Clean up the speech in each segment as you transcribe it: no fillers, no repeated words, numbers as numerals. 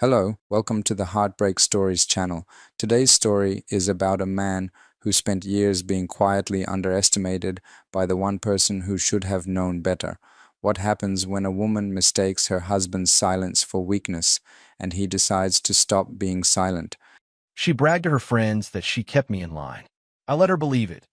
Hello, welcome to the Heartbreak Stories channel. Today's story is about a man who spent years being quietly underestimated by the one person who should have known better. What happens when a woman mistakes her husband's silence for weakness and he decides to stop being silent? She bragged to her friends that she kept me in line. I let her believe it,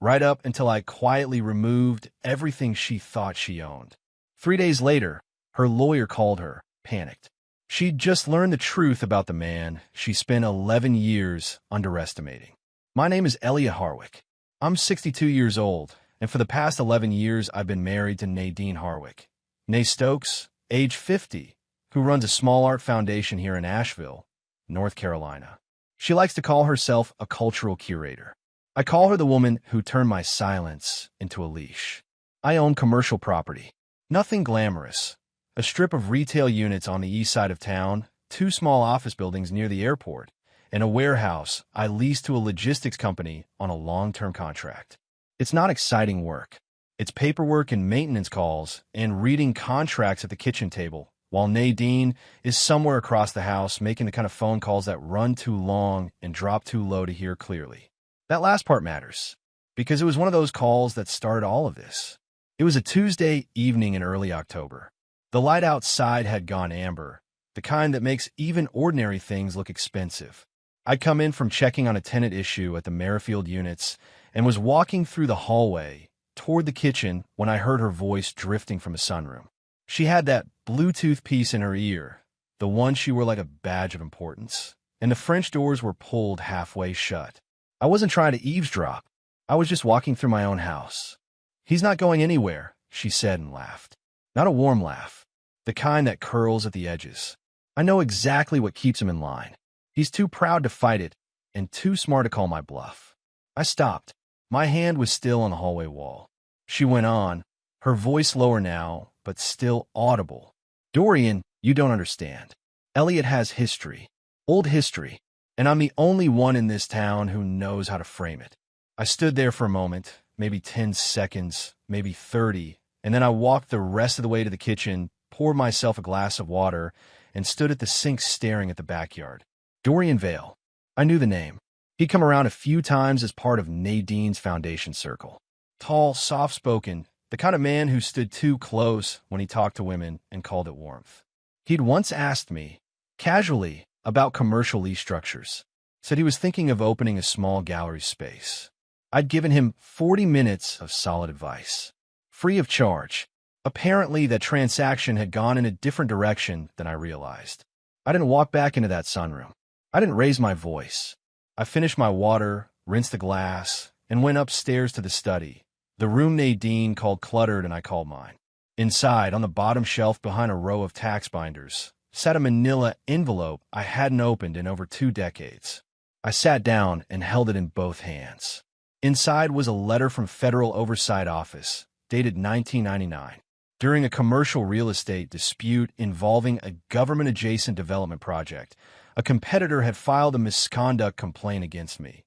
right up until I quietly removed everything she thought she owned. 3 days later, her lawyer called her, panicked. She'd just learned the truth about the man she spent 11 years underestimating. My name is Elliot Harwick. I'm 62 years old, and for the past 11 years I've been married to Nadine Harwick. Nay Stokes, age 50, who runs a small art foundation here in Asheville, North Carolina. She likes to call herself a cultural curator. I call her the woman who turned my silence into a leash. I own commercial property. Nothing glamorous. A strip of retail units on the east side of town, 2 small office buildings near the airport, and a warehouse I lease to a logistics company on a long-term contract. It's not exciting work. It's paperwork and maintenance calls and reading contracts at the kitchen table, while Nadine is somewhere across the house making the kind of phone calls that run too long and drop too low to hear clearly. That last part matters, because it was one of those calls that started all of this. It was a Tuesday evening in early October. The light outside had gone amber, the kind that makes even ordinary things look expensive. I'd come in from checking on a tenant issue at the Merrifield units and was walking through the hallway toward the kitchen when I heard her voice drifting from a sunroom. She had that Bluetooth piece in her ear, the one she wore like a badge of importance, and the French doors were pulled halfway shut. I wasn't trying to eavesdrop. I was just walking through my own house. "He's not going anywhere," she said and laughed. Not a warm laugh, the kind that curls at the edges. I know exactly what keeps him in line. He's too proud to fight it and too smart to call my bluff. I stopped. My hand was still on the hallway wall. She went on, her voice lower now, but still audible. "Dorian, you don't understand. Elliot has history, old history, and I'm the only one in this town who knows how to frame it." I stood there for a moment, maybe 10 seconds, maybe 30, and then I walked the rest of the way to the kitchen, poured myself a glass of water, and stood at the sink staring at the backyard. Dorian Vale. I knew the name. He'd come around a few times as part of Nadine's foundation circle. Tall, soft-spoken, the kind of man who stood too close when he talked to women and called it warmth. He'd once asked me, casually, about commercial lease structures. Said he was thinking of opening a small gallery space. I'd given him 40 minutes of solid advice, free of charge. Apparently, that transaction had gone in a different direction than I realized. I didn't walk back into that sunroom. I didn't raise my voice. I finished my water, rinsed the glass, and went upstairs to the study, the room Nadine called cluttered and I called mine. Inside, on the bottom shelf behind a row of tax binders, sat a manila envelope I hadn't opened in over 2 decades. I sat down and held it in both hands. Inside was a letter from Federal Oversight Office, dated 1999. During a commercial real estate dispute involving a government-adjacent development project, a competitor had filed a misconduct complaint against me.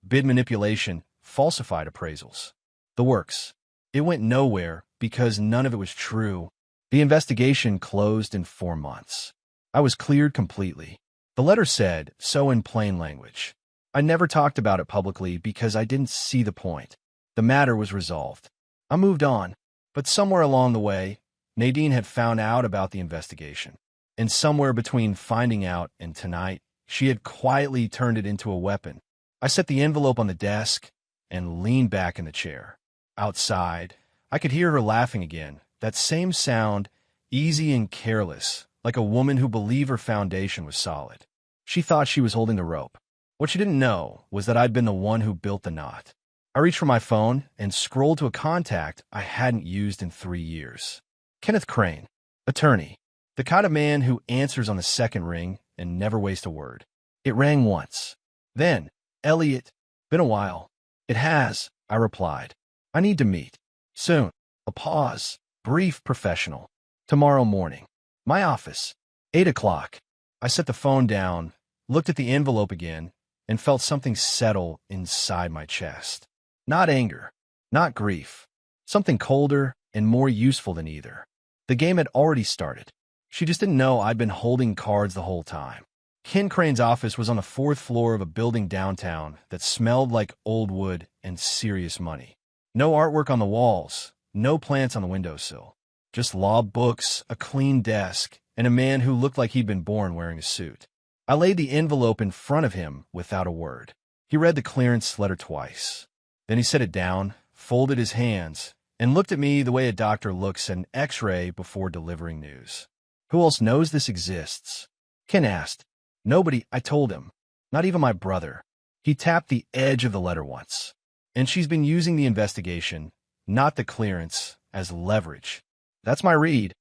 Bid manipulation, falsified appraisals. The works. It went nowhere because none of it was true. The investigation closed in 4 months. I was cleared completely. The letter said so in plain language. I never talked about it publicly because I didn't see the point. The matter was resolved. I moved on, but somewhere along the way, Nadine had found out about the investigation. And somewhere between finding out and tonight, she had quietly turned it into a weapon. I set the envelope on the desk and leaned back in the chair. Outside, I could hear her laughing again, that same sound, easy and careless, like a woman who believed her foundation was solid. She thought she was holding the rope. What she didn't know was that I'd been the one who built the knot. I reached for my phone and scrolled to a contact I hadn't used in 3 years. Kenneth Crane, attorney, the kind of man who answers on the second ring and never wastes a word. It rang once. Then, "Elliot, been a while." "It has," I replied. "I need to meet. Soon." A pause, brief, professional. "Tomorrow morning. My office. 8 o'clock." I set the phone down, looked at the envelope again, and felt something settle inside my chest. Not anger, not grief. Something colder and more useful than either. The game had already started. She just didn't know I'd been holding cards the whole time. Ken Crane's office was on the fourth floor of a building downtown that smelled like old wood and serious money. No artwork on the walls, no plants on the windowsill. Just law books, a clean desk, and a man who looked like he'd been born wearing a suit. I laid the envelope in front of him without a word. He read the clearance letter twice. Then he set it down, folded his hands, and looked at me the way a doctor looks at an X-ray before delivering news. Who else knows this exists? Ken asked. Nobody, I told him. Not even my brother. He tapped the edge of the letter once. And she's been using the investigation, not the clearance, as leverage. That's my read,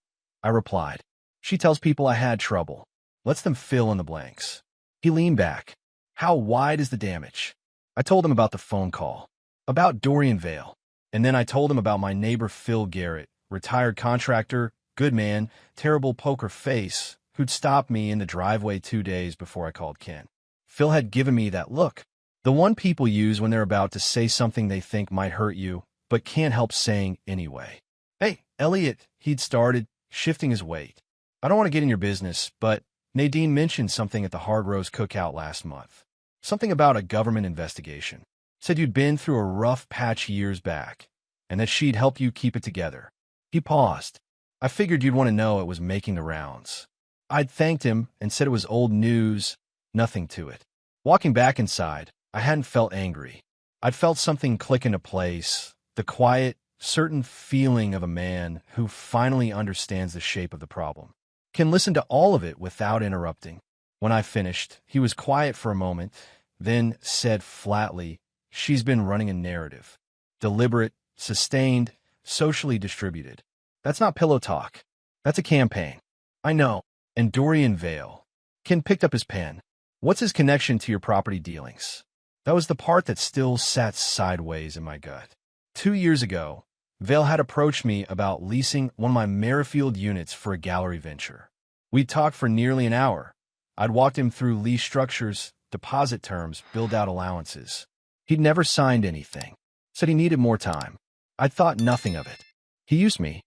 I replied. She tells people I had trouble. Lets them fill in the blanks. He leaned back. How wide is the damage? I told him about the phone call. About Dorian Vale. And then I told him about my neighbor Phil Garrett, retired contractor, good man, terrible poker face, who'd stopped me in the driveway 2 days before I called Ken. Phil had given me that look. The one people use when they're about to say something they think might hurt you, but can't help saying anyway. Hey, Elliot, he'd started, shifting his weight. I don't want to get in your business, but Nadine mentioned something at the Hard Rose cookout last month. Something about a government investigation. Said you'd been through a rough patch years back, and that she'd help you keep it together. He paused. I figured you'd want to know it was making the rounds. I'd thanked him and said it was old news, nothing to it. Walking back inside, I hadn't felt angry. I'd felt something click into place, the quiet, certain feeling of a man who finally understands the shape of the problem. Can listen to all of it without interrupting. When I finished, he was quiet for a moment, then said flatly, she's been running a narrative. Deliberate, sustained, socially distributed. That's not pillow talk. That's a campaign. I know. And Dorian Vale. Ken picked up his pen. What's his connection to your property dealings? That was the part that still sat sideways in my gut. 2 years ago, Vale had approached me about leasing one of my Merrifield units for a gallery venture. We'd talked for nearly an hour. I'd walked him through lease structures, deposit terms, build-out allowances. He'd never signed anything. Said he needed more time. I'd thought nothing of it. He used me,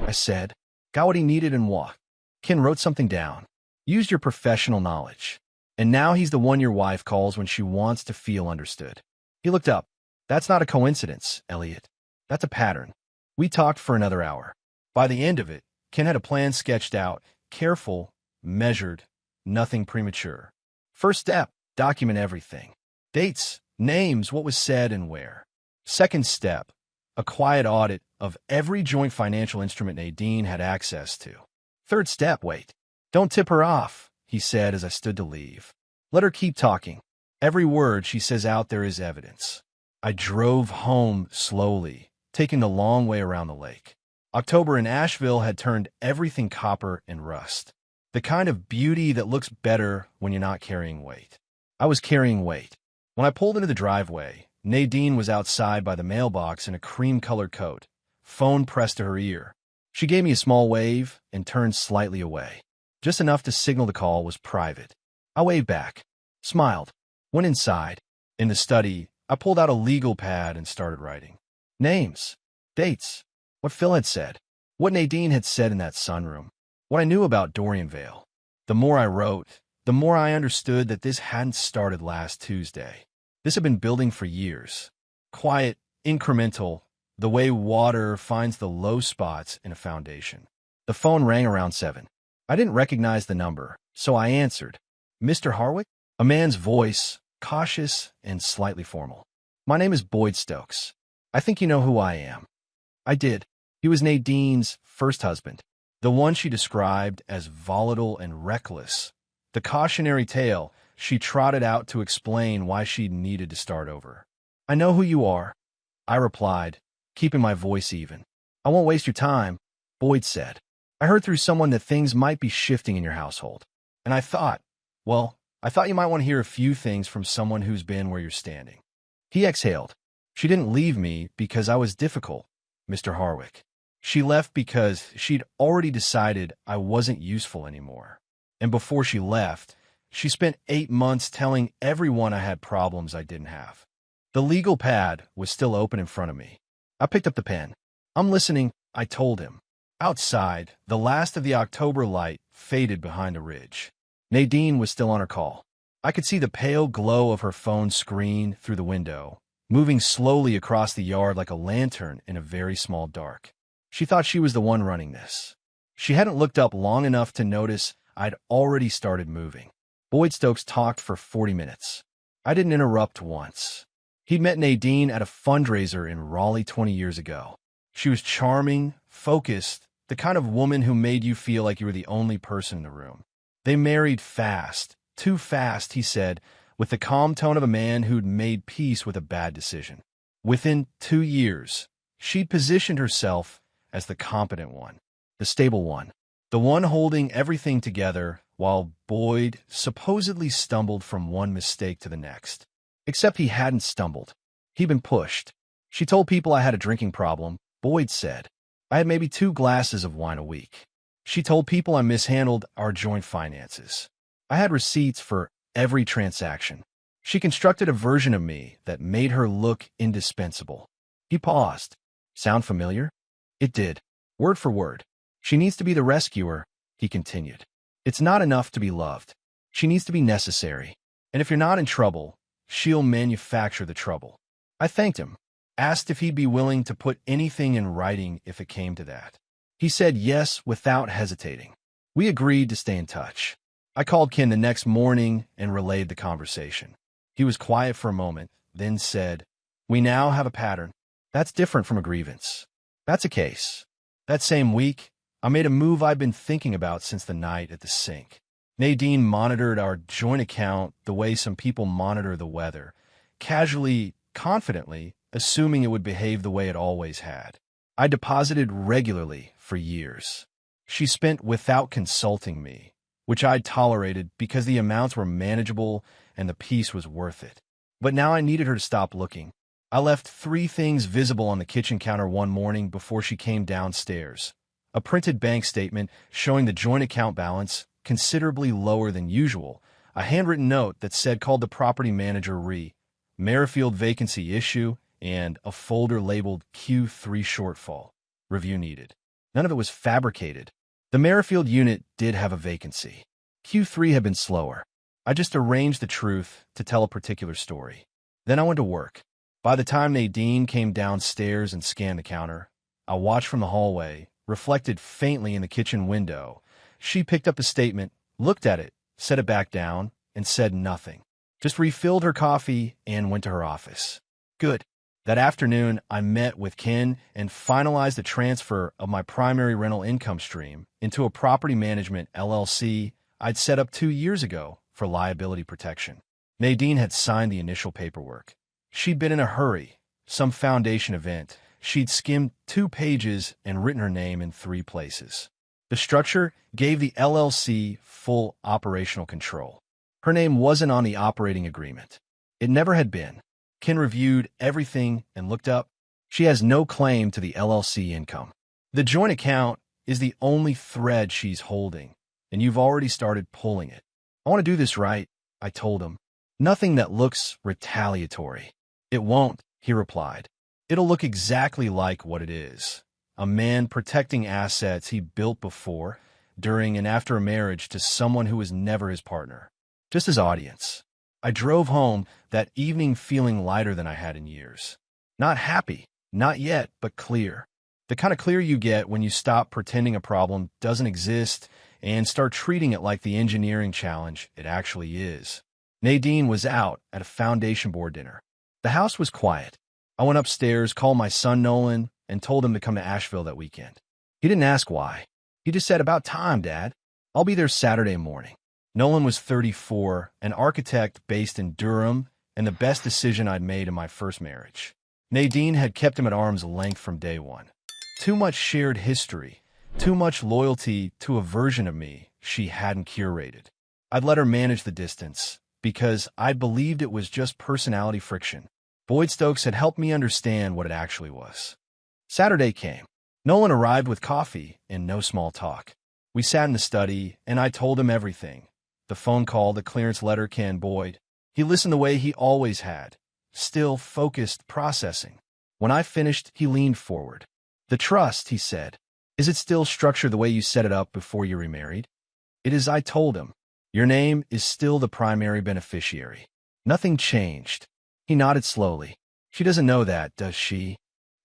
I said. Got what he needed and walked. Ken wrote something down. Used your professional knowledge. And now he's the one your wife calls when she wants to feel understood. He looked up. That's not a coincidence, Elliot. That's a pattern. We talked for another hour. By the end of it, Ken had a plan sketched out, careful, measured, nothing premature. First step, document everything. Dates, names, what was said and where. Second step, a quiet audit of every joint financial instrument Nadine had access to. Third step, wait. Don't tip her off, he said as I stood to leave. Let her keep talking. Every word she says out there is evidence. I drove home slowly, taking the long way around the lake. October in Asheville had turned everything copper and rust. The kind of beauty that looks better when you're not carrying weight. I was carrying weight. When I pulled into the driveway, Nadine was outside by the mailbox in a cream-colored coat, phone pressed to her ear. She gave me a small wave and turned slightly away. Just enough to signal the call was private. I waved back, smiled, went inside. In the study, I pulled out a legal pad and started writing. Names, dates, what Phil had said, what Nadine had said in that sunroom, what I knew about Dorian Vale. The more I wrote, the more I understood that this hadn't started last Tuesday. This had been building for years. Quiet, incremental, the way water finds the low spots in a foundation. The phone rang around 7. I didn't recognize the number, so I answered. Mr. Harwick? A man's voice, cautious and slightly formal. My name is Boyd Stokes. I think you know who I am. I did. He was Nadine's first husband, the one she described as volatile and reckless. The cautionary tale she trotted out to explain why she needed to start over. I know who you are, I replied, keeping my voice even. I won't waste your time, Boyd said. I heard through someone that things might be shifting in your household. And I thought you might want to hear a few things from someone who's been where you're standing. He exhaled. She didn't leave me because I was difficult, Mr. Harwick. She left because she'd already decided I wasn't useful anymore. And before she left, she spent 8 months telling everyone I had problems I didn't have. The legal pad was still open in front of me. I picked up the pen. I'm listening, I told him. Outside, the last of the October light faded behind a ridge. Nadine was still on her call. I could see the pale glow of her phone screen through the window, moving slowly across the yard like a lantern in a very small dark. She thought she was the one running this. She hadn't looked up long enough to notice I'd already started moving. Boyd Stokes talked for 40 minutes. I didn't interrupt once. He'd met Nadine at a fundraiser in Raleigh 20 years ago. She was charming, focused, the kind of woman who made you feel like you were the only person in the room. They married fast, too fast, he said, with the calm tone of a man who'd made peace with a bad decision. Within 2 years, she'd positioned herself as the competent one, the stable one, the one holding everything together while Boyd supposedly stumbled from one mistake to the next. Except he hadn't stumbled. He'd been pushed. She told people I had a drinking problem. Boyd said I had maybe 2 glasses of wine a week. She told people I mishandled our joint finances. I had receipts for every transaction. She constructed a version of me that made her look indispensable. He paused. Sound familiar? It did. Word for word. She needs to be the rescuer, he continued. It's not enough to be loved. She needs to be necessary. And if you're not in trouble, she'll manufacture the trouble. I thanked him, asked if he'd be willing to put anything in writing if it came to that. He said yes without hesitating. We agreed to stay in touch. I called Ken the next morning and relayed the conversation. He was quiet for a moment, then said, "We now have a pattern. That's different from a grievance. That's a case." That same week, I made a move I'd been thinking about since the night at the sink. Nadine monitored our joint account the way some people monitor the weather, casually, confidently, assuming it would behave the way it always had. I deposited regularly for years. She spent without consulting me, which I'd tolerated because the amounts were manageable and the peace was worth it. But now I needed her to stop looking. I left 3 things visible on the kitchen counter one morning before she came downstairs. A printed bank statement showing the joint account balance considerably lower than usual, a handwritten note that said called the property manager Merrifield vacancy issue, and a folder labeled Q3 shortfall. Review needed. None of it was fabricated. The Merrifield unit did have a vacancy. Q3 had been slower. I just arranged the truth to tell a particular story. Then I went to work. By the time Nadine came downstairs and scanned the counter, I watched from the hallway, reflected faintly in the kitchen window. She picked up the statement, looked at it, set it back down, and said nothing. Just refilled her coffee and went to her office. Good. That afternoon, I met with Ken and finalized the transfer of my primary rental income stream into a property management LLC I'd set up 2 years ago for liability protection. Nadine had signed the initial paperwork. She'd been in a hurry, some foundation event. She'd skimmed 2 pages and written her name in 3 places. The structure gave the LLC full operational control. Her name wasn't on the operating agreement. It never had been. Ken reviewed everything and looked up. She has no claim to the LLC income. The joint account is the only thread she's holding, and you've already started pulling it. I want to do this right, I told him. Nothing that looks retaliatory. It won't, he replied. It'll look exactly like what it is. A man protecting assets he built before, during, and after a marriage to someone who was never his partner. Just his audience. I drove home that evening feeling lighter than I had in years. Not happy, not yet, but clear. The kind of clear you get when you stop pretending a problem doesn't exist and start treating it like the engineering challenge it actually is. Nadine was out at a foundation board dinner. The house was quiet. I went upstairs, called my son Nolan, and told him to come to Asheville that weekend. He didn't ask why. He just said, "About time, Dad. I'll be there Saturday morning." Nolan was 34, an architect based in Durham, and the best decision I'd made in my first marriage. Nadine had kept him at arm's length from day one. Too much shared history, too much loyalty to a version of me she hadn't curated. I'd let her manage the distance, because I believed it was just personality friction. Boyd Stokes had helped me understand what it actually was. Saturday came. Nolan arrived with coffee and no small talk. We sat in the study, and I told him everything. The phone call, the clearance letter, Ken, Boyd. He listened the way he always had, still focused, processing. When I finished, he leaned forward. "The trust," he said. Is it still structured the way you set it up before you remarried? It is, I told him. Your name is still the primary beneficiary. Nothing changed. He nodded slowly. She doesn't know that, does she?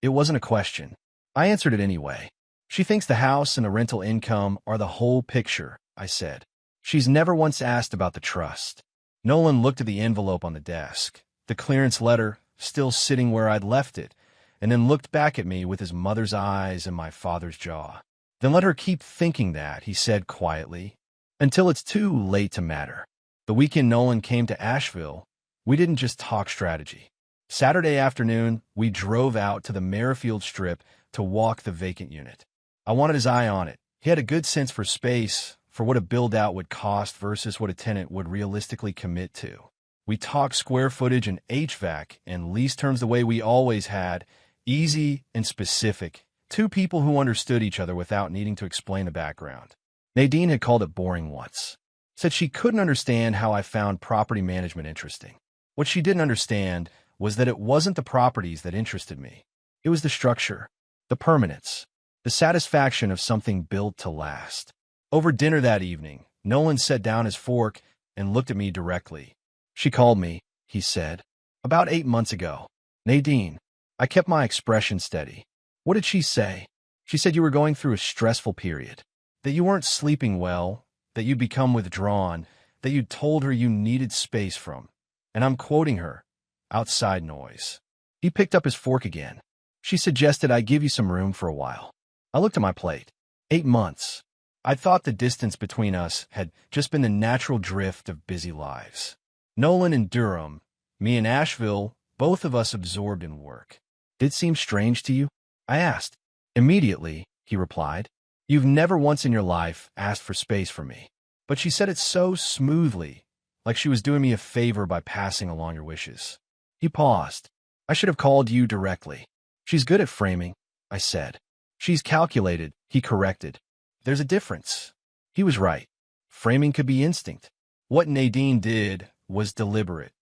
It wasn't a question. I answered it anyway. She thinks the house and the rental income are the whole picture, I said. She's never once asked about the trust. Nolan looked at the envelope on the desk, the clearance letter still sitting where I'd left it, and then looked back at me with his mother's eyes and my father's jaw. Then let her keep thinking that, he said quietly, until it's too late to matter. The weekend Nolan came to Asheville, we didn't just talk strategy. Saturday afternoon, we drove out to the Merrifield Strip to walk the vacant unit. I wanted his eye on it. He had a good sense for space, for what a build-out would cost versus what a tenant would realistically commit to. We talked square footage and HVAC and lease terms the way we always had, easy and specific. Two people who understood each other without needing to explain the background. Nadine had called it boring once. Said she couldn't understand how I found property management interesting. What she didn't understand was that it wasn't the properties that interested me. It was the structure, the permanence, the satisfaction of something built to last. Over dinner that evening, Nolan set down his fork and looked at me directly. She called me, he said, about 8 months ago. Nadine. I kept my expression steady. What did she say? She said you were going through a stressful period, that you weren't sleeping well, that you'd become withdrawn, that you'd told her you needed space from. And I'm quoting her, outside noise. He picked up his fork again. She suggested I give you some room for a while. I looked at my plate. 8 months. I thought the distance between us had just been the natural drift of busy lives. Nolan in Durham, me in Asheville, both of us absorbed in work. Did it seem strange to you? I asked. Immediately, he replied. You've never once in your life asked for space from me. But she said it so smoothly, like she was doing me a favor by passing along your wishes. He paused. I should have called you directly. She's good at framing, I said. She's calculated, he corrected. There's a difference. He was right. Framing could be instinct. What Nadine did was deliberate.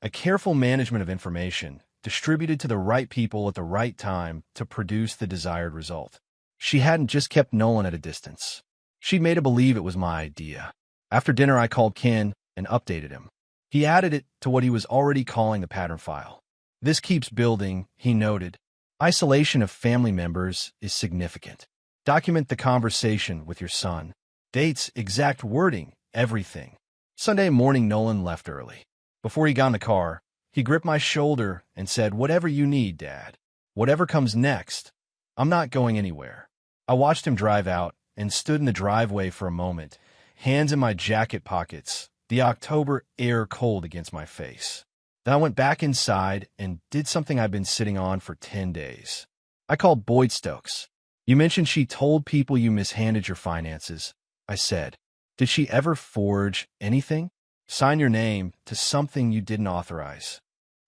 A careful management of information, distributed to the right people at the right time to produce the desired result. She hadn't just kept Nolan at a distance. She'd made him believe it was my idea. After dinner, I called Ken and updated him. He added it to what he was already calling the pattern file. This keeps building, he noted. Isolation of family members is significant. Document the conversation with your son. Dates, exact wording, everything. Sunday morning, Nolan left early. Before he got in the car, he gripped my shoulder and said, "Whatever you need, Dad. Whatever comes next. I'm not going anywhere." I watched him drive out and stood in the driveway for a moment, hands in my jacket pockets, the October air cold against my face. Then I went back inside and did something I've been sitting on for 10 days. I called Boyd Stokes. You mentioned she told people you mishandled your finances, I said. Did she ever forge anything? Sign your name to something you didn't authorize?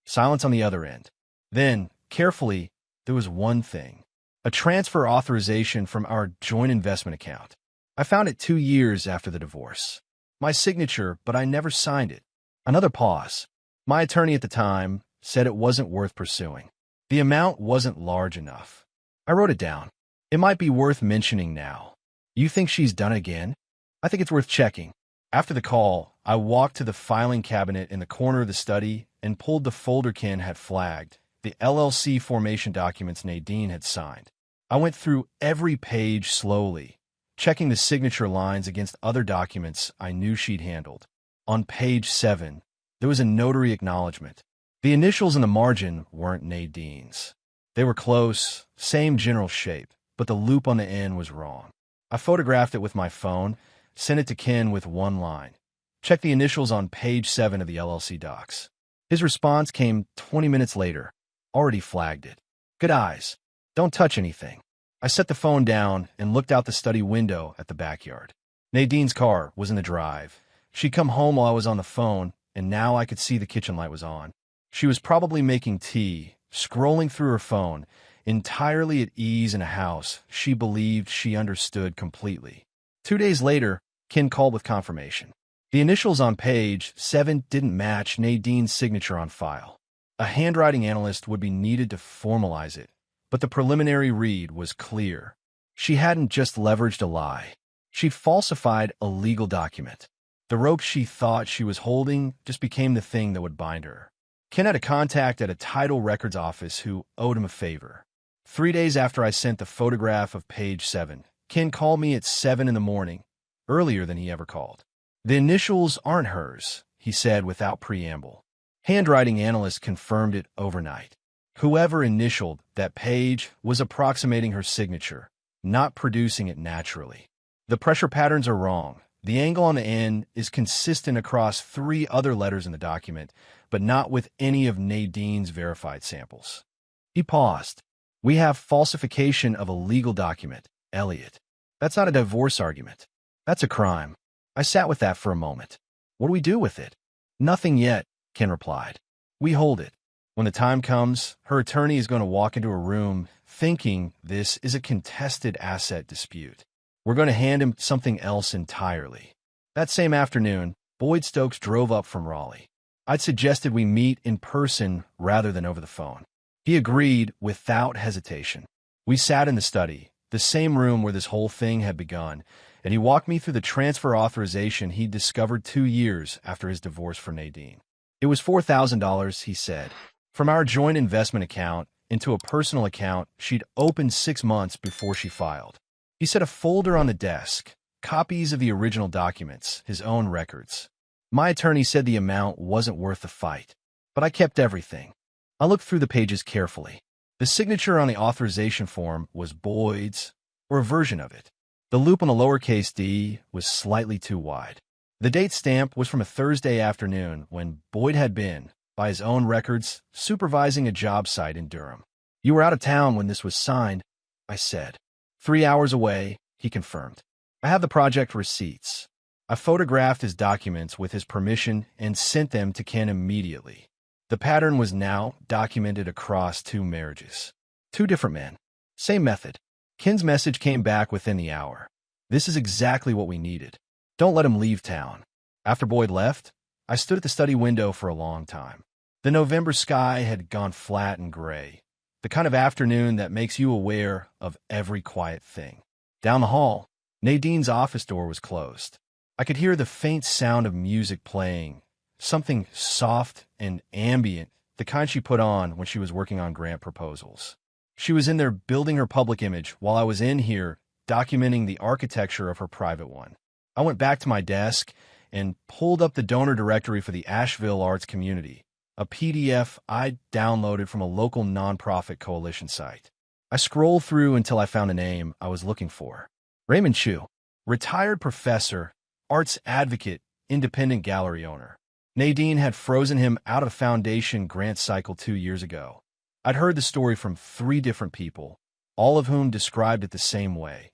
Silence on the other end. Then, carefully, there was one thing. A transfer authorization from our joint investment account. I found it 2 years after the divorce. My signature, but I never signed it. Another pause. My attorney at the time said it wasn't worth pursuing. The amount wasn't large enough. I wrote it down. It might be worth mentioning now. You think she's done it again? I think it's worth checking. After the call, I walked to the filing cabinet in the corner of the study and pulled the folder Ken had flagged, the LLC formation documents Nadine had signed. I went through every page slowly, checking the signature lines against other documents I knew she'd handled. On page 7, there was a notary acknowledgement. The initials in the margin weren't Nadine's. They were close, same general shape, but the loop on the end was wrong. I photographed it with my phone, sent it to Ken with one line. Check the initials on page 7 of the LLC docs. His response came 20 minutes later. Already flagged it. Good eyes. Don't touch anything. I set the phone down and looked out the study window at the backyard. Nadine's car was in the drive. She'd come home while I was on the phone, and now I could see the kitchen light was on. She was probably making tea, scrolling through her phone, entirely at ease in a house she believed she understood completely. 2 days later, Ken called with confirmation. The initials on page 7 didn't match Nadine's signature on file. A handwriting analyst would be needed to formalize it, but the preliminary read was clear. She hadn't just leveraged a lie. She'd falsified a legal document. The rope she thought she was holding just became the thing that would bind her. Ken had a contact at a title records office who owed him a favor. 3 days after I sent the photograph of page 7, Ken called me at 7 in the morning, earlier than he ever called. The initials aren't hers, he said without preamble. Handwriting analysts confirmed it overnight. Whoever initialed that page was approximating her signature, not producing it naturally. The pressure patterns are wrong. The angle on the end is consistent across 3 other letters in the document, but not with any of Nadine's verified samples. He paused. We have falsification of a legal document, Elliot. That's not a divorce argument. That's a crime. I sat with that for a moment. What do we do with it? Nothing yet, Ken replied. We hold it. When the time comes, her attorney is going to walk into a room thinking this is a contested asset dispute. We're going to hand him something else entirely. That same afternoon, Boyd Stokes drove up from Raleigh. I'd suggested we meet in person rather than over the phone. He agreed without hesitation. We sat in the study, the same room where this whole thing had begun, and he walked me through the transfer authorization he'd discovered 2 years after his divorce from Nadine. It was $4,000, he said, from our joint investment account into a personal account she'd opened 6 months before she filed. He set a folder on the desk, copies of the original documents, his own records. My attorney said the amount wasn't worth the fight, but I kept everything. I looked through the pages carefully. The signature on the authorization form was Boyd's, or a version of it. The loop on the lowercase d was slightly too wide. The date stamp was from a Thursday afternoon when Boyd had been, by his own records, supervising a job site in Durham. You were out of town when this was signed, I said. 3 hours away, he confirmed. I have the project receipts. I photographed his documents with his permission and sent them to Ken immediately. The pattern was now documented across 2 marriages. 2 different men. Same method. Ken's message came back within the hour. This is exactly what we needed. Don't let him leave town. After Boyd left, I stood at the study window for a long time. The November sky had gone flat and gray, the kind of afternoon that makes you aware of every quiet thing. Down the hall, Nadine's office door was closed. I could hear the faint sound of music playing, something soft and ambient, the kind she put on when she was working on grant proposals. She was in there building her public image while I was in here documenting the architecture of her private one. I went back to my desk and pulled up the donor directory for the Asheville Arts Community, a PDF I'd downloaded from a local nonprofit coalition site. I scrolled through until I found a name I was looking for. Raymond Chu, retired professor, arts advocate, independent gallery owner. Nadine had frozen him out of a foundation grant cycle 2 years ago. I'd heard the story from 3 different people, all of whom described it the same way.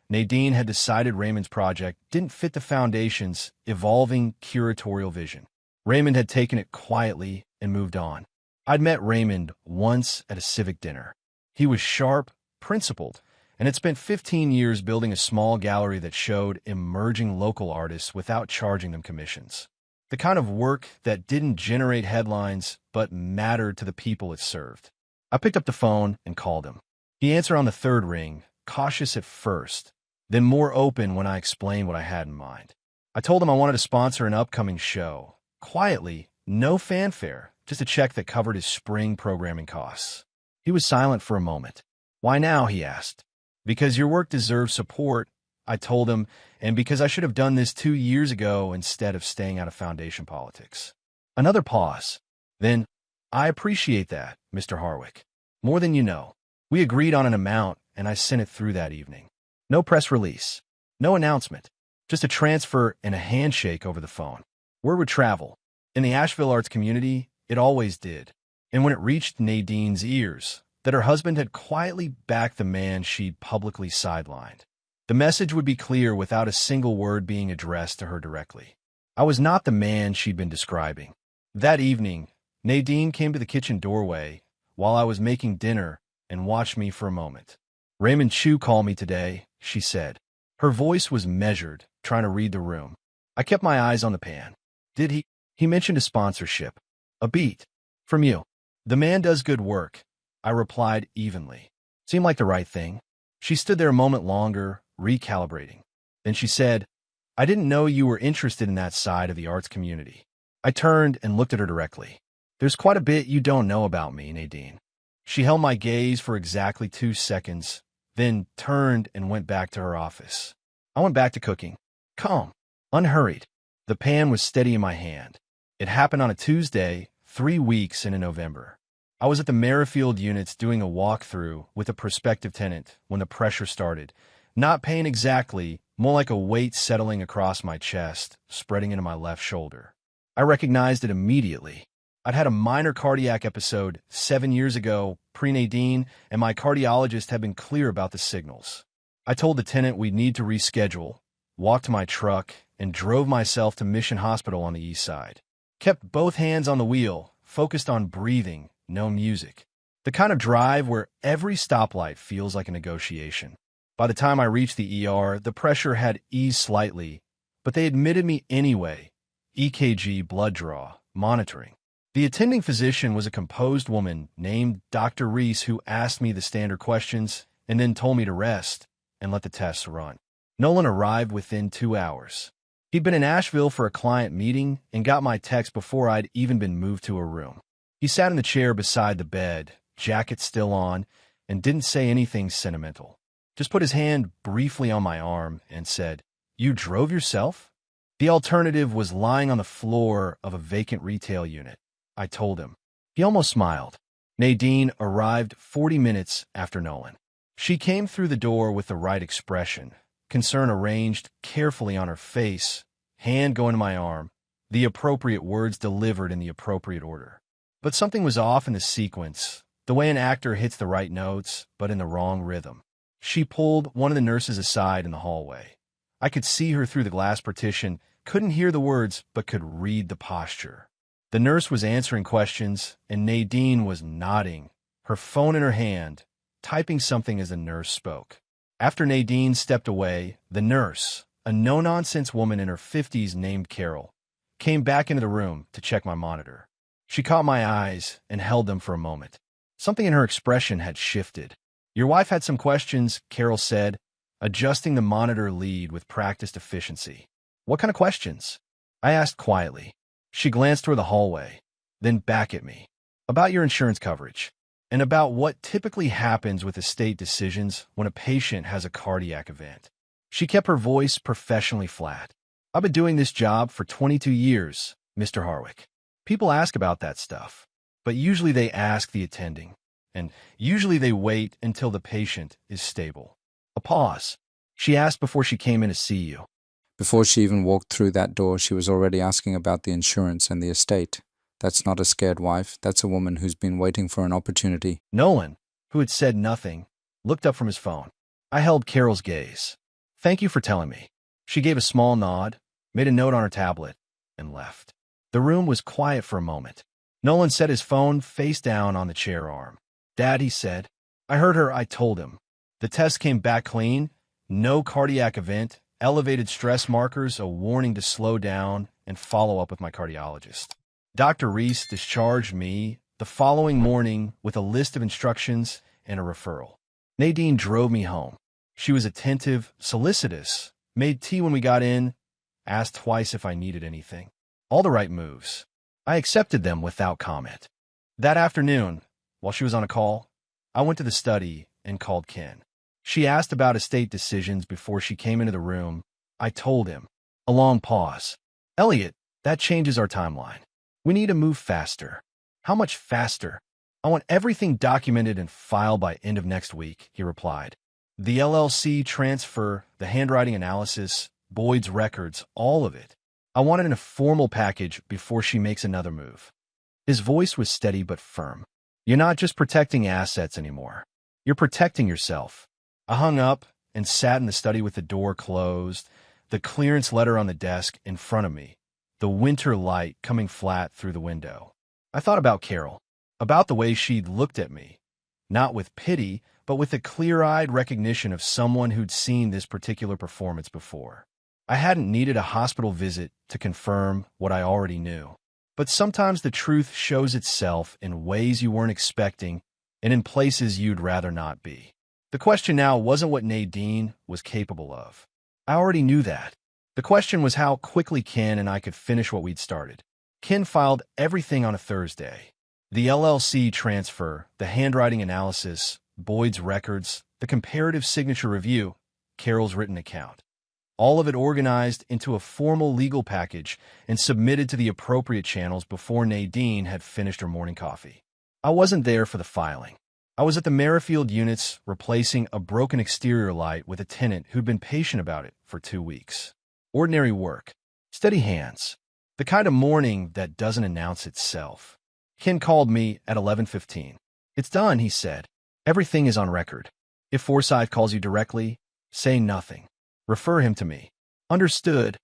Nadine had decided Raymond's project didn't fit the foundation's evolving curatorial vision. Raymond had taken it quietly and moved on. I'd met Raymond once at a civic dinner. He was sharp, principled, and had spent 15 years building a small gallery that showed emerging local artists without charging them commissions. The kind of work that didn't generate headlines but mattered to the people it served. I picked up the phone and called him. He answered on the 3rd ring, cautious at first, then more open when I explained what I had in mind. I told him I wanted to sponsor an upcoming show. Quietly, no fanfare, just a check that covered his spring programming costs. He was silent for a moment. Why now, he asked. Because your work deserves support, I told him, and because I should have done this 2 years ago instead of staying out of foundation politics. Another pause. Then, I appreciate that, Mr. Harwick. More than you know. We agreed on an amount, and I sent it through that evening. No press release. No announcement. Just a transfer and a handshake over the phone. Word would travel. In the Asheville arts community, it always did. And when it reached Nadine's ears, that her husband had quietly backed the man she'd publicly sidelined. The message would be clear without a single word being addressed to her directly. I was not the man she'd been describing. That evening, Nadine came to the kitchen doorway while I was making dinner and watched me for a moment. Raymond Chu called me today, she said. Her voice was measured, trying to read the room. I kept my eyes on the pan. Did he? He mentioned a sponsorship. A beat. From you. The man does good work, I replied evenly. Seemed like the right thing. She stood there a moment longer, recalibrating. Then she said, "I didn't know you were interested in that side of the arts community." I turned and looked at her directly. "There's quite a bit you don't know about me, Nadine." She held my gaze for exactly 2 seconds, then turned and went back to her office. I went back to cooking, calm, unhurried. The pan was steady in my hand. It happened on a Tuesday, 3 weeks into November. I was at the Merrifield units doing a walkthrough with a prospective tenant when the pressure started. Not pain exactly, more like a weight settling across my chest, spreading into my left shoulder. I recognized it immediately. I'd had a minor cardiac episode 7 years ago, pre-Nadine, and my cardiologist had been clear about the signals. I told the tenant we'd need to reschedule, walked to my truck, and drove myself to Mission Hospital on the east side. Kept both hands on the wheel, focused on breathing, no music. The kind of drive where every stoplight feels like a negotiation. By the time I reached the ER, the pressure had eased slightly, but they admitted me anyway. EKG, blood draw, monitoring. The attending physician was a composed woman named Dr. Reese who asked me the standard questions and then told me to rest and let the tests run. Nolan arrived within 2 hours. He'd been in Asheville for a client meeting and got my text before I'd even been moved to a room. He sat in the chair beside the bed, jacket still on, and didn't say anything sentimental. Just put his hand briefly on my arm and said, "You drove yourself?" The alternative was lying on the floor of a vacant retail unit. I told him. He almost smiled. Nadine arrived 40 minutes after Nolan. She came through the door with the right expression, concern arranged carefully on her face, hand going to my arm, the appropriate words delivered in the appropriate order. But something was off in the sequence, the way an actor hits the right notes, but in the wrong rhythm. She pulled one of the nurses aside in the hallway. I could see her through the glass partition, couldn't hear the words, but could read the posture. The nurse was answering questions, and Nadine was nodding, her phone in her hand, typing something as the nurse spoke. After Nadine stepped away, the nurse, a no-nonsense woman in her 50s named Carol, came back into the room to check my monitor. She caught my eyes and held them for a moment. Something in her expression had shifted. "Your wife had some questions," Carol said, adjusting the monitor lead with practiced efficiency. "What kind of questions?" I asked quietly. She glanced toward the hallway, then back at me. "About your insurance coverage, and about what typically happens with estate decisions when a patient has a cardiac event." She kept her voice professionally flat. "I've been doing this job for 22 years, Mr. Harwick. People ask about that stuff, but usually they ask the attending, and usually they wait until the patient is stable." A pause. "She asked before she came in to see you." Before she even walked through that door, she was already asking about the insurance and the estate. That's not a scared wife. That's a woman who's been waiting for an opportunity. Nolan, who had said nothing, looked up from his phone. I held Carol's gaze. "Thank you for telling me." She gave a small nod, made a note on her tablet, and left. The room was quiet for a moment. Nolan set his phone face down on the chair arm. "Dad," he said. I heard her. I told him. The test came back clean. No cardiac event, elevated stress markers, a warning to slow down and follow up with my cardiologist. Dr. Reese discharged me the following morning with a list of instructions and a referral. Nadine drove me home. She was attentive, solicitous, made tea when we got in, asked twice if I needed anything. All the right moves. I accepted them without comment. That afternoon, while she was on a call, I went to the study and called Ken. She asked about estate decisions before she came into the room. I told him. A long pause. "Elliot, that changes our timeline. We need to move faster." "How much faster?" "I want everything documented and filed by end of next week," he replied. "The LLC transfer, the handwriting analysis, Boyd's records, all of it. I want it in a formal package before she makes another move." His voice was steady but firm. "You're not just protecting assets anymore. You're protecting yourself." I hung up and sat in the study with the door closed, the clearance letter on the desk in front of me, the winter light coming flat through the window. I thought about Carol, about the way she'd looked at me, not with pity, but with a clear-eyed recognition of someone who'd seen this particular performance before. I hadn't needed a hospital visit to confirm what I already knew. But sometimes the truth shows itself in ways you weren't expecting and in places you'd rather not be. The question now wasn't what Nadine was capable of. I already knew that. The question was how quickly Ken and I could finish what we'd started. Ken filed everything on a Thursday. The LLC transfer, the handwriting analysis, Boyd's records, the comparative signature review, Carol's written account. All of it organized into a formal legal package and submitted to the appropriate channels before Nadine had finished her morning coffee. I wasn't there for the filing. I was at the Merrifield units replacing a broken exterior light with a tenant who'd been patient about it for 2 weeks. Ordinary work. Steady hands. The kind of morning that doesn't announce itself. Ken called me at 11:15. "It's done," he said. "Everything is on record. If Forsyth calls you directly, say nothing. Refer him to me." "Understood,"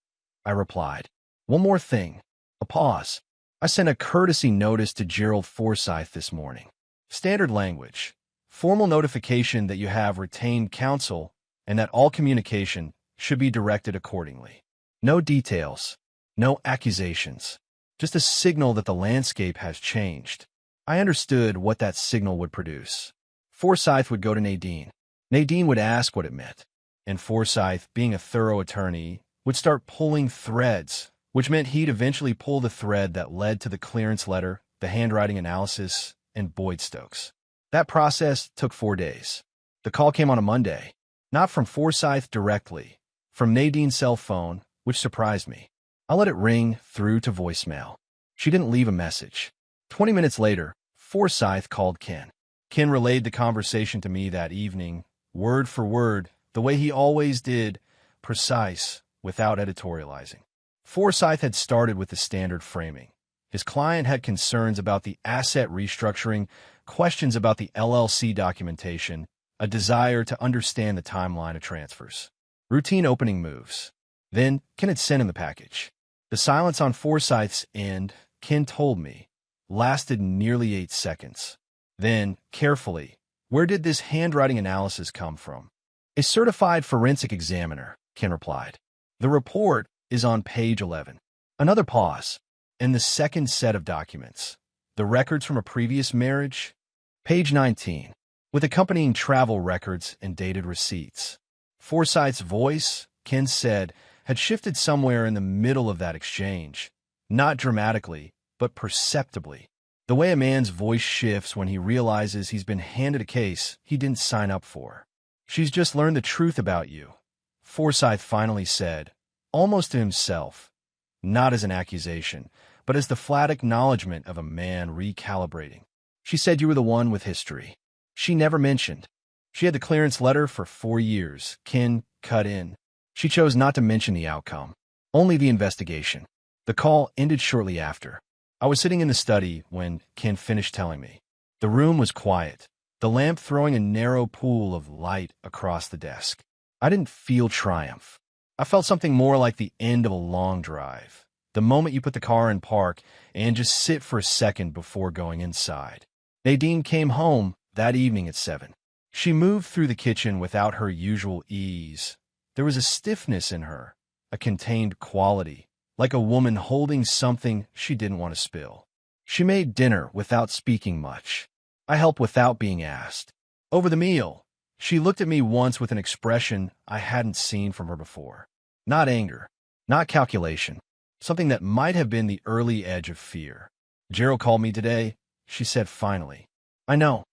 I replied. "One more thing." A pause. "I sent a courtesy notice to Gerald Forsyth this morning. Standard language. Formal notification that you have retained counsel and that all communication should be directed accordingly. No details. No accusations. Just a signal that the landscape has changed." I understood what that signal would produce. Forsyth would go to Nadine. Nadine would ask what it meant. And Forsyth, being a thorough attorney, would start pulling threads, which meant he'd eventually pull the thread that led to the clearance letter, the handwriting analysis, and Boyd Stokes. That process took 4 days. The call came on a Monday, not from Forsyth directly, from Nadine's cell phone, which surprised me. I let it ring through to voicemail. She didn't leave a message. 20 minutes later, Forsyth called Ken. Ken relayed the conversation to me that evening, word for word, the way he always did, precise, without editorializing. Forsyth had started with the standard framing. His client had concerns about the asset restructuring, questions about the LLC documentation, a desire to understand the timeline of transfers. Routine opening moves. Then, Ken had sent him the package. The silence on Forsyth's end, Ken told me, lasted nearly 8 seconds. Then, carefully, "Where did this handwriting analysis come from?" "A certified forensic examiner," Ken replied. "The report is on page 11. Another pause. "And the second set of documents, the records from a previous marriage?" "Page 19, with accompanying travel records and dated receipts." Forsyth's voice, Ken said, had shifted somewhere in the middle of that exchange. Not dramatically, but perceptibly. The way a man's voice shifts when he realizes he's been handed a case he didn't sign up for. "She's just learned the truth about you," Forsyth finally said, almost to himself, not as an accusation, but as the flat acknowledgement of a man recalibrating. "She said you were the one with history. She never mentioned. She had the clearance letter for 4 years," Ken cut in. "She chose not to mention the outcome, only the investigation." The call ended shortly after. I was sitting in the study when Ken finished telling me. The room was quiet, the lamp throwing a narrow pool of light across the desk. I didn't feel triumph. I felt something more like the end of a long drive, the moment you put the car in park and just sit for a second before going inside. Nadine came home that evening at 7. She moved through the kitchen without her usual ease. There was a stiffness in her, a contained quality, like a woman holding something she didn't want to spill. She made dinner without speaking much. I helped without being asked. Over the meal, she looked at me once with an expression I hadn't seen from her before. Not anger, not calculation, something that might have been the early edge of fear. "Gerald called me today," she said finally. "I know,"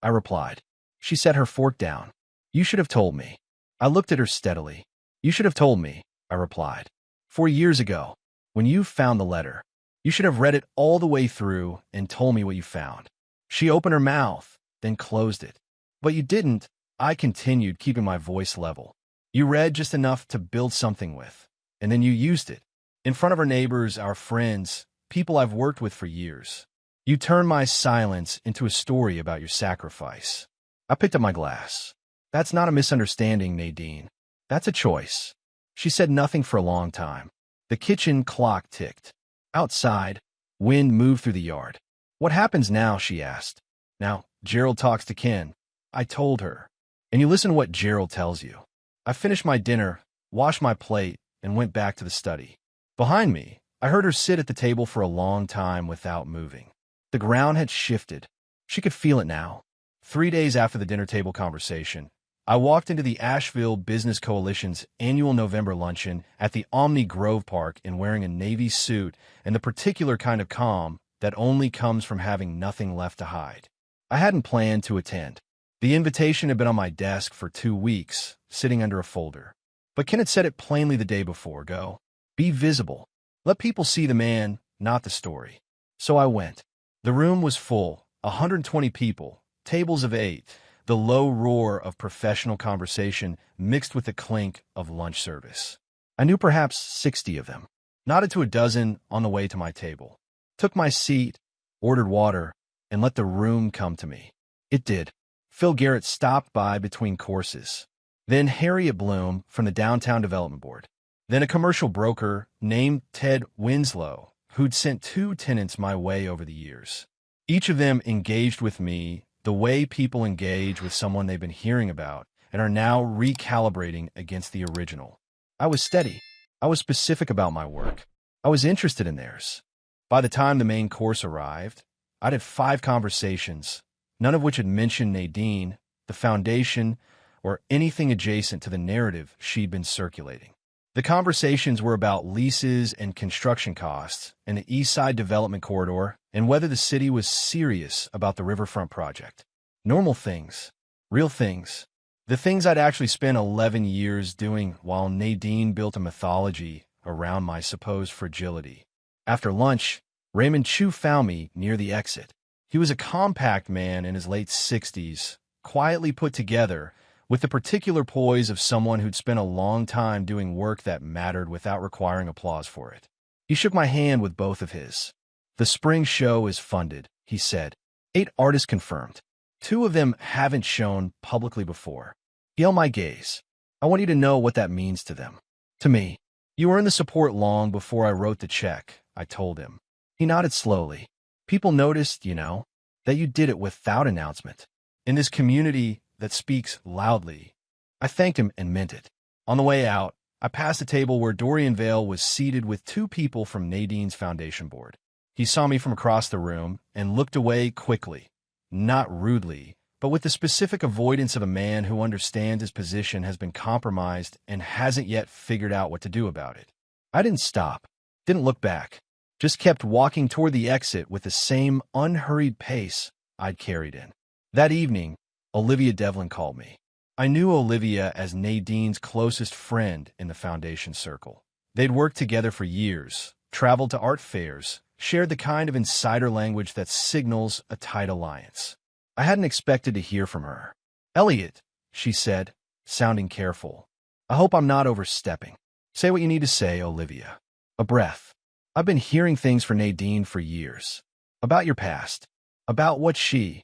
I replied. She set her fork down. "You should have told me." I looked at her steadily. "You should have told me," I replied. 4 years ago, when you found the letter, you should have read it all the way through and told me what you found." She opened her mouth, then closed it. "But you didn't," I continued, keeping my voice level. "You read just enough to build something with, and then you used it. In front of our neighbors, our friends, people I've worked with for years. You turned my silence into a story about your sacrifice." I picked up my glass. "That's not a misunderstanding, Nadine. That's a choice." She said nothing for a long time. The kitchen clock ticked. Outside, wind moved through the yard. "What happens now?" she asked. "Now, Gerald talks to Ken," I told her. "And you listen to what Gerald tells you." I finished my dinner, washed my plate, and went back to the study. Behind me, I heard her sit at the table for a long time without moving. The ground had shifted. She could feel it now. 3 days after the dinner table conversation, I walked into the Asheville Business Coalition's annual November luncheon at the Omni Grove Park in wearing a navy suit and the particular kind of calm that only comes from having nothing left to hide. I hadn't planned to attend. The invitation had been on my desk for 2 weeks, sitting under a folder. But Ken had said it plainly the day before, go. Be visible. Let people see the man, not the story. So I went. The room was full, 120 people, tables of 8, the low roar of professional conversation mixed with the clink of lunch service. I knew perhaps 60 of them. Nodded to a dozen on the way to my table. Took my seat, ordered water, and let the room come to me. It did. Phil Garrett stopped by between courses. Then Harriet Bloom from the Downtown Development Board. Then a commercial broker named Ted Winslow, who'd sent 2 tenants my way over the years. Each of them engaged with me the way people engage with someone they've been hearing about and are now recalibrating against the original. I was steady. I was specific about my work. I was interested in theirs. By the time the main course arrived, I'd had 5 conversations, none of which had mentioned Nadine, the foundation, or anything adjacent to the narrative she'd been circulating. The conversations were about leases and construction costs and the East Side Development Corridor and whether the city was serious about the riverfront project. Normal things. Real things. The things I'd actually spent 11 years doing while Nadine built a mythology around my supposed fragility. After lunch, Raymond Chu found me near the exit. He was a compact man in his late 60s, quietly put together, with the particular poise of someone who'd spent a long time doing work that mattered without requiring applause for it. He shook my hand with both of his. The spring show is funded, he said. 8 artists confirmed. 2 of them haven't shown publicly before. He held my gaze. I want you to know what that means to them. To me. You earned the support long before I wrote the check, I told him. He nodded slowly. People noticed, that you did it without announcement. In this community that speaks loudly. I thanked him and meant it. On the way out, I passed a table where Dorian Vale was seated with 2 people from Nadine's foundation board. He saw me from across the room and looked away quickly, not rudely, but with the specific avoidance of a man who understands his position has been compromised and hasn't yet figured out what to do about it. I didn't stop, didn't look back, just kept walking toward the exit with the same unhurried pace I'd carried in. That evening, Olivia Devlin called me. I knew Olivia as Nadine's closest friend in the foundation circle. They'd worked together for years, traveled to art fairs, shared the kind of insider language that signals a tight alliance. I hadn't expected to hear from her. Elliot, she said, sounding careful. I hope I'm not overstepping. Say what you need to say, Olivia. A breath. I've been hearing things for Nadine for years. About your past. About what she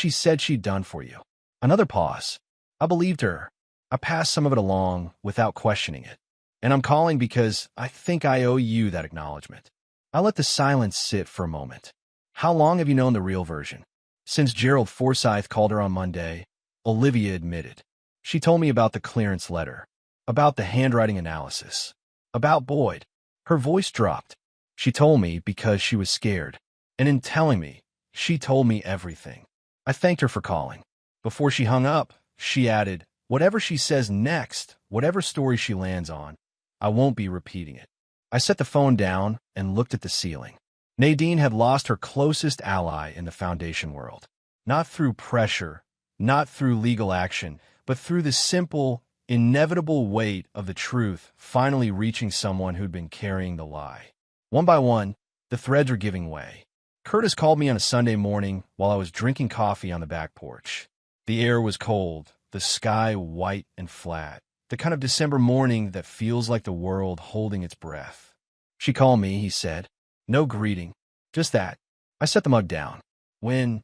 said she'd done for you. Another pause. I believed her. I passed some of it along without questioning it. And I'm calling because I think I owe you that acknowledgement. I let the silence sit for a moment. How long have you known the real version? Since Gerald Forsythe called her on Monday, Olivia admitted. She told me about the clearance letter, about the handwriting analysis, about Boyd. Her voice dropped. She told me because she was scared. And in telling me, she told me everything. I thanked her for calling. Before she hung up, she added, whatever she says next, whatever story she lands on, I won't be repeating it. I set the phone down and looked at the ceiling. Nadine had lost her closest ally in the foundation world. Not through pressure, not through legal action, but through the simple, inevitable weight of the truth finally reaching someone who'd been carrying the lie. One by one, the threads were giving way. Curtis called me on a Sunday morning while I was drinking coffee on the back porch. The air was cold, the sky white and flat, the kind of December morning that feels like the world holding its breath. She called me, he said. No greeting, just that. I set the mug down. When?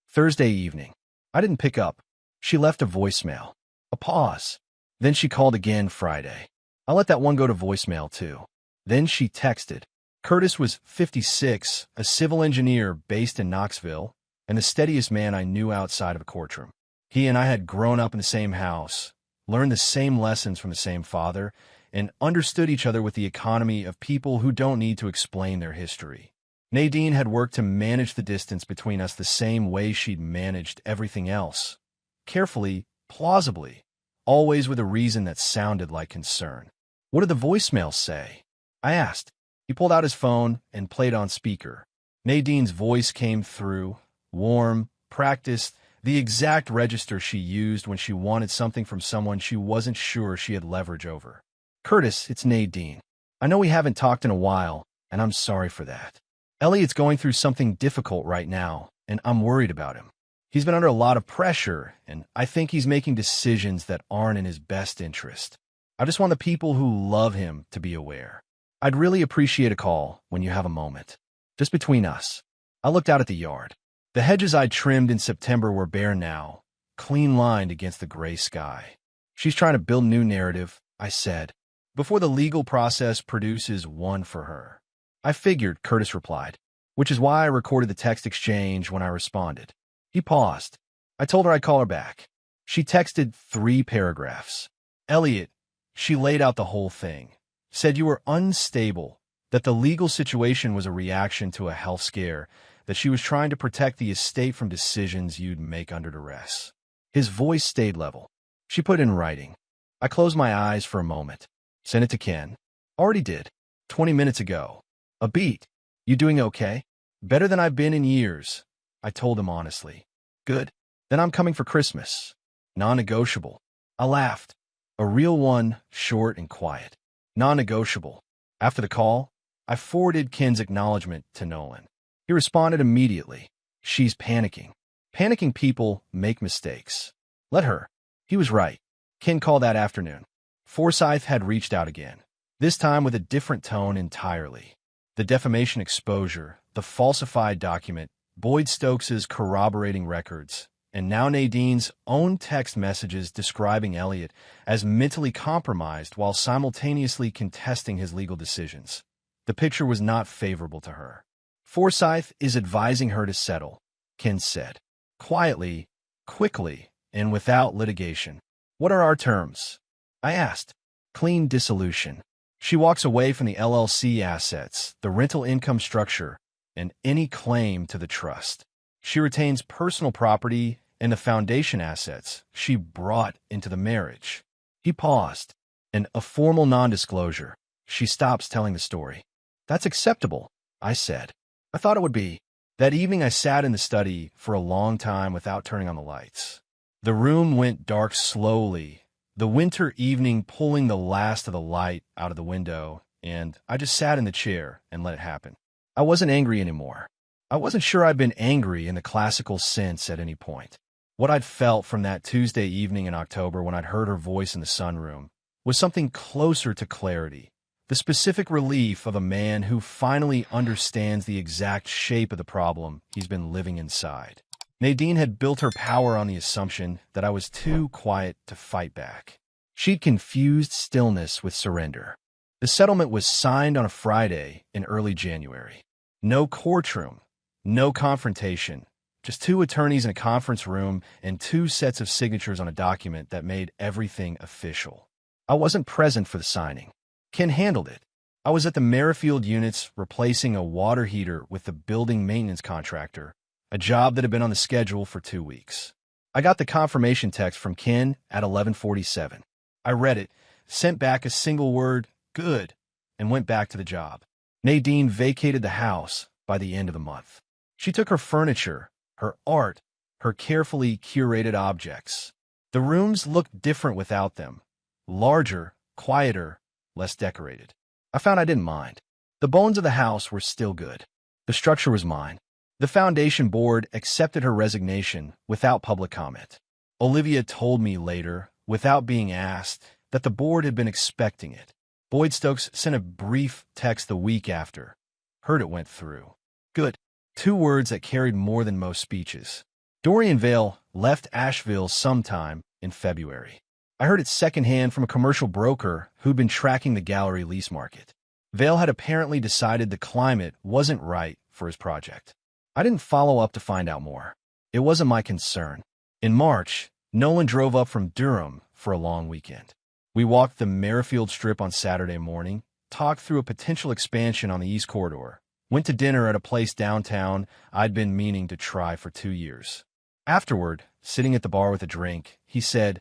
Thursday evening. I didn't pick up. She left a voicemail. A pause. Then she called again Friday. I let that one go to voicemail too. Then she texted. Curtis was 56, a civil engineer based in Knoxville, and the steadiest man I knew outside of a courtroom. He and I had grown up in the same house, learned the same lessons from the same father, and understood each other with the economy of people who don't need to explain their history. Nadine had worked to manage the distance between us the same way she'd managed everything else. Carefully, plausibly, always with a reason that sounded like concern. What did the voicemail say? I asked. He pulled out his phone and played on speaker. Nadine's voice came through, warm, practiced, the exact register she used when she wanted something from someone she wasn't sure she had leverage over. Curtis, it's Nadine. I know we haven't talked in a while, and I'm sorry for that. Elliot's going through something difficult right now, and I'm worried about him. He's been under a lot of pressure, and I think he's making decisions that aren't in his best interest. I just want the people who love him to be aware. I'd really appreciate a call when you have a moment. Just between us. I looked out at the yard. The hedges I'd trimmed in September were bare now, clean-lined against the gray sky. She's trying to build a new narrative, I said, before the legal process produces one for her. I figured, Curtis replied, which is why I recorded the text exchange when I responded. He paused. I told her I'd call her back. She texted 3 paragraphs. Elliot, she laid out the whole thing. Said you were unstable, that the legal situation was a reaction to a health scare, that she was trying to protect the estate from decisions you'd make under duress. His voice stayed level. She put in writing. I closed my eyes for a moment. Sent it to Ken. Already did. 20 minutes ago. A beat. You doing okay? Better than I've been in years. I told him honestly. Good. Then I'm coming for Christmas. Non-negotiable. I laughed. A real one, short and quiet. Non-negotiable. After the call, I forwarded Ken's acknowledgement to Nolan. He responded immediately. She's panicking. Panicking people make mistakes. Let her. He was right. Ken called that afternoon. Forsyth had reached out again, this time with a different tone entirely. The defamation exposure, the falsified document, Boyd Stokes's corroborating records, and now Nadine's own text messages describing Elliot as mentally compromised while simultaneously contesting his legal decisions. The picture was not favorable to her. Forsyth is advising her to settle, Ken said. Quietly, quickly, and without litigation. What are our terms? I asked. Clean dissolution. She walks away from the LLC assets, the rental income structure, and any claim to the trust. She retains personal property and the foundation assets she brought into the marriage. He paused. And a formal non-disclosure. She stops telling the story. That's acceptable, I said. I thought it would be. That evening I sat in the study for a long time without turning on the lights. The room went dark slowly, the winter evening pulling the last of the light out of the window, and I just sat in the chair and let it happen. I wasn't angry anymore. I wasn't sure I'd been angry in the classical sense at any point. What I'd felt from that Tuesday evening in October when I'd heard her voice in the sunroom was something closer to clarity, the specific relief of a man who finally understands the exact shape of the problem he's been living inside. Nadine had built her power on the assumption that I was too quiet to fight back. She'd confused stillness with surrender. The settlement was signed on a Friday in early January. No courtroom, no confrontation, just 2 attorneys in a conference room and 2 sets of signatures on a document that made everything official. I wasn't present for the signing. Ken handled it. I was at the Merrifield units replacing a water heater with the building maintenance contractor, a job that had been on the schedule for 2 weeks. I got the confirmation text from Ken at 11:47. I read it, sent back a single word, good, and went back to the job. Nadine vacated the house by the end of the month. She took her furniture, her art, her carefully curated objects. The rooms looked different without them. Larger, quieter, less decorated. I found I didn't mind. The bones of the house were still good. The structure was mine. The foundation board accepted her resignation without public comment. Olivia told me later, without being asked, that the board had been expecting it. Boyd Stokes sent a brief text the week after. Heard it went through. Good. 2 words that carried more than most speeches. Dorian Vale left Asheville sometime in February. I heard it secondhand from a commercial broker who'd been tracking the gallery lease market. Vale had apparently decided the climate wasn't right for his project. I didn't follow up to find out more. It wasn't my concern. In March, Nolan drove up from Durham for a long weekend. We walked the Merrifield Strip on Saturday morning, talked through a potential expansion on the East Corridor, went to dinner at a place downtown I'd been meaning to try for 2 years. Afterward, sitting at the bar with a drink, he said,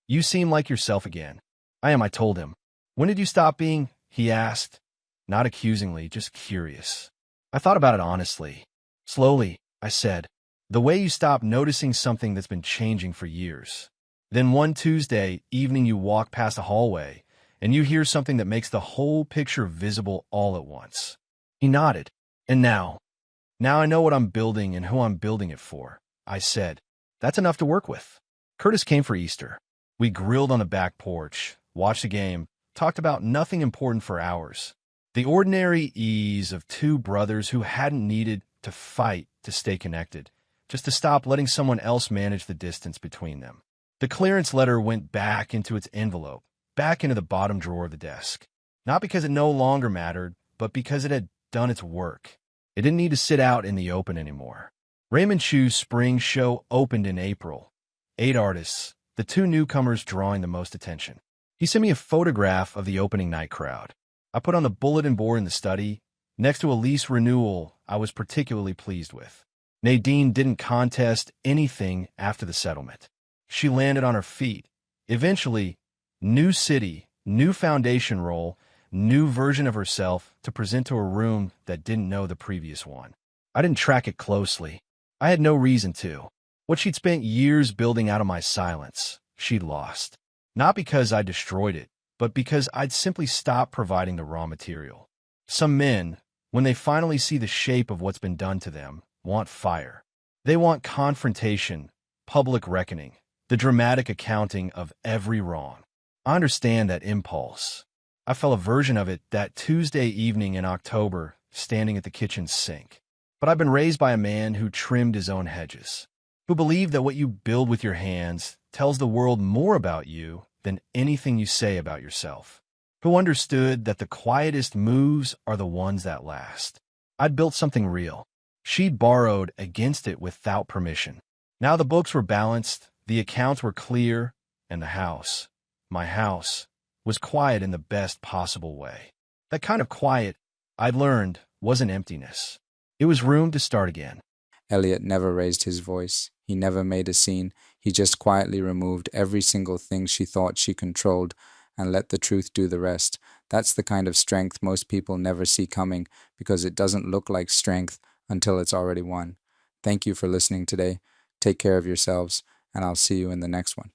"You seem like yourself again." "I am," I told him. "When did you stop being?" he asked, not accusingly, just curious. I thought about it honestly. "Slowly," I said. "The way you stop noticing something that's been changing for years. Then one Tuesday evening you walk past a hallway, and you hear something that makes the whole picture visible all at once." He nodded. "And now I know what I'm building and who I'm building it for," I said. "That's enough to work with." Curtis came for Easter. We grilled on the back porch, watched the game, talked about nothing important for hours. The ordinary ease of two brothers who hadn't needed to fight to stay connected, just to stop letting someone else manage the distance between them. The clearance letter went back into its envelope, back into the bottom drawer of the desk. Not because it no longer mattered, but because it had done its work. It didn't need to sit out in the open anymore. Raymond Chu's spring show opened in April. 8 artists, the 2 newcomers drawing the most attention. He sent me a photograph of the opening night crowd. I put on the bulletin board in the study, next to a lease renewal I was particularly pleased with. Nadine didn't contest anything after the settlement. She landed on her feet. Eventually, new city, new foundation role, new version of herself to present to a room that didn't know the previous one. I didn't track it closely. I had no reason to. What she'd spent years building out of my silence, she'd lost. Not because I destroyed it, but because I'd simply stopped providing the raw material. Some men, when they finally see the shape of what's been done to them, want fire. They want confrontation, public reckoning, the dramatic accounting of every wrong. I understand that impulse. I felt a version of it that Tuesday evening in October, standing at the kitchen sink. But I've been raised by a man who trimmed his own hedges, who believed that what you build with your hands tells the world more about you than anything you say about yourself, who understood that the quietest moves are the ones that last. I'd built something real. She'd borrowed against it without permission. Now the books were balanced, the accounts were clear, and the house, my house, was quiet in the best possible way. That kind of quiet, I'd learned, wasn't emptiness. It was room to start again. Elliot never raised his voice. He never made a scene. He just quietly removed every single thing she thought she controlled and let the truth do the rest. That's the kind of strength most people never see coming because it doesn't look like strength until it's already won. Thank you for listening today. Take care of yourselves, and I'll see you in the next one.